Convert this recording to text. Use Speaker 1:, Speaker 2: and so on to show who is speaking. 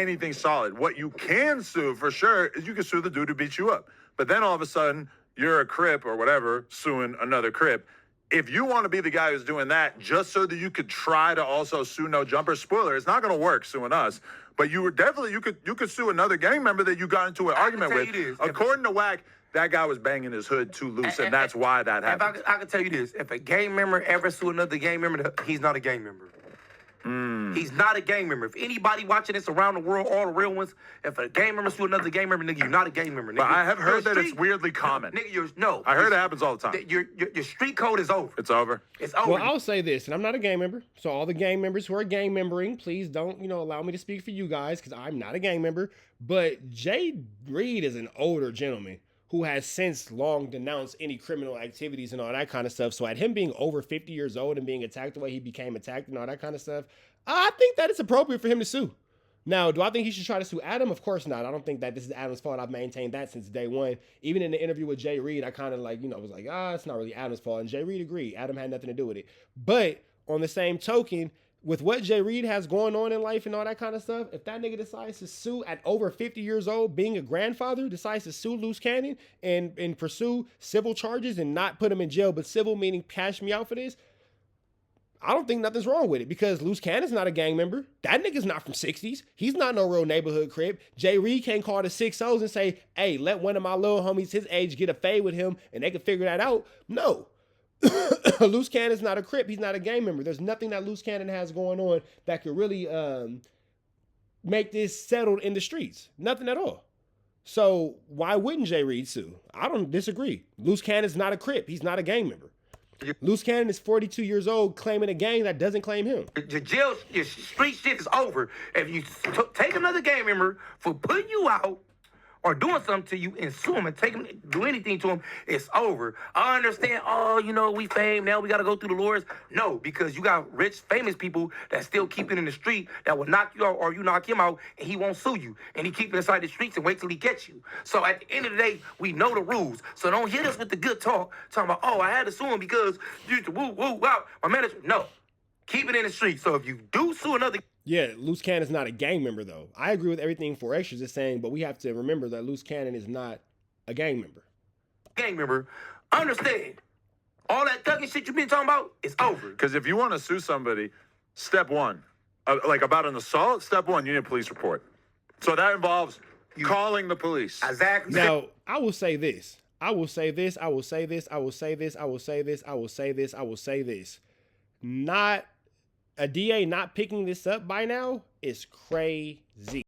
Speaker 1: anything solid. What you can sue for sure is you can sue the dude who beat you up. But then all of a sudden, you're a Crip or whatever suing another Crip. If you want to be the guy who's doing that just so that you could try to also sue No Jumper, spoiler, it's not going to work suing us. But you could sue another gang member that you got into an argument with. According to Wack, that guy was banging his hood too loose, and that's why that happened.
Speaker 2: I can tell you this: if a gang member ever sue another gang member, he's not a gang member. He's not a gang member. If anybody watching this around the world, all the real ones, if a gang member sue another gang member, nigga, you're not a gang member. Nigga.
Speaker 1: But I have heard that it's weirdly common.
Speaker 2: Nigga,
Speaker 1: I heard it happens all the time.
Speaker 2: Your street code is over.
Speaker 1: It's over.
Speaker 2: It's over.
Speaker 3: Well, I'll say this, and I'm not a gang member, so all the gang members who are gang membering, please don't, allow me to speak for you guys, because I'm not a gang member. But Jay Reed is an older gentleman who has since long denounced any criminal activities and all that kind of stuff. So at him being over 50 years old and being attacked the way he became attacked and all that kind of stuff, I think that it's appropriate for him to sue. Now, do I think he should try to sue Adam? Of course not. I don't think that this is Adam's fault. I've maintained that since day one. Even in the interview with Jay Reed, I kind of was like, it's not really Adam's fault. And Jay Reed agreed. Adam had nothing to do with it. But on the same token, with what Jay Reed has going on in life and all that kind of stuff, if that nigga decides to sue at over 50 years old, being a grandfather, decides to sue Loose Cannon and pursue civil charges and not put him in jail, but civil meaning cash me out for this, I don't think nothing's wrong with it, because Loose Cannon's not a gang member. That nigga's not from 60s. He's not no real neighborhood Crip. Jay Reed can't call the 6-0s and say, hey, let one of my little homies his age get a fade with him and they can figure that out. No. Loose Cannon's not a Crip. He's not a gang member. There's nothing that Loose Cannon has going on that could really make this settled in the streets. Nothing at all. So why wouldn't Jay Reed sue? I don't disagree. Loose Cannon's not a Crip. He's not a gang member. Loose Cannon is 42 years old claiming a gang that doesn't claim him.
Speaker 2: Your street shit is over. If you take another gang member for putting you out or doing something to you and sue him and take him, do anything to him, it's over. I understand, we fame, now we got to go through the lawyers. No, because you got rich, famous people that still keep it in the street that will knock you out or you knock him out and he won't sue you. And he keep it inside the streets and wait till he gets you. So at the end of the day, we know the rules. So don't hit us with the good talk, talking about, I had to sue him because you used to woo, wow, my manager. No, keep it in the street. So if you do sue another...
Speaker 3: Yeah, Loose Cannon's not a gang member, though. I agree with everything 4Extras is saying, but we have to remember that Loose Cannon is not a gang member.
Speaker 2: Gang member, understand. All that thugging shit you've been talking about is over.
Speaker 1: Because if you want to sue somebody, step one, about an assault, step one, you need a police report. So that involves calling the police.
Speaker 2: Exactly.
Speaker 3: Now, I will say this. Not a DA not picking this up by now is crazy.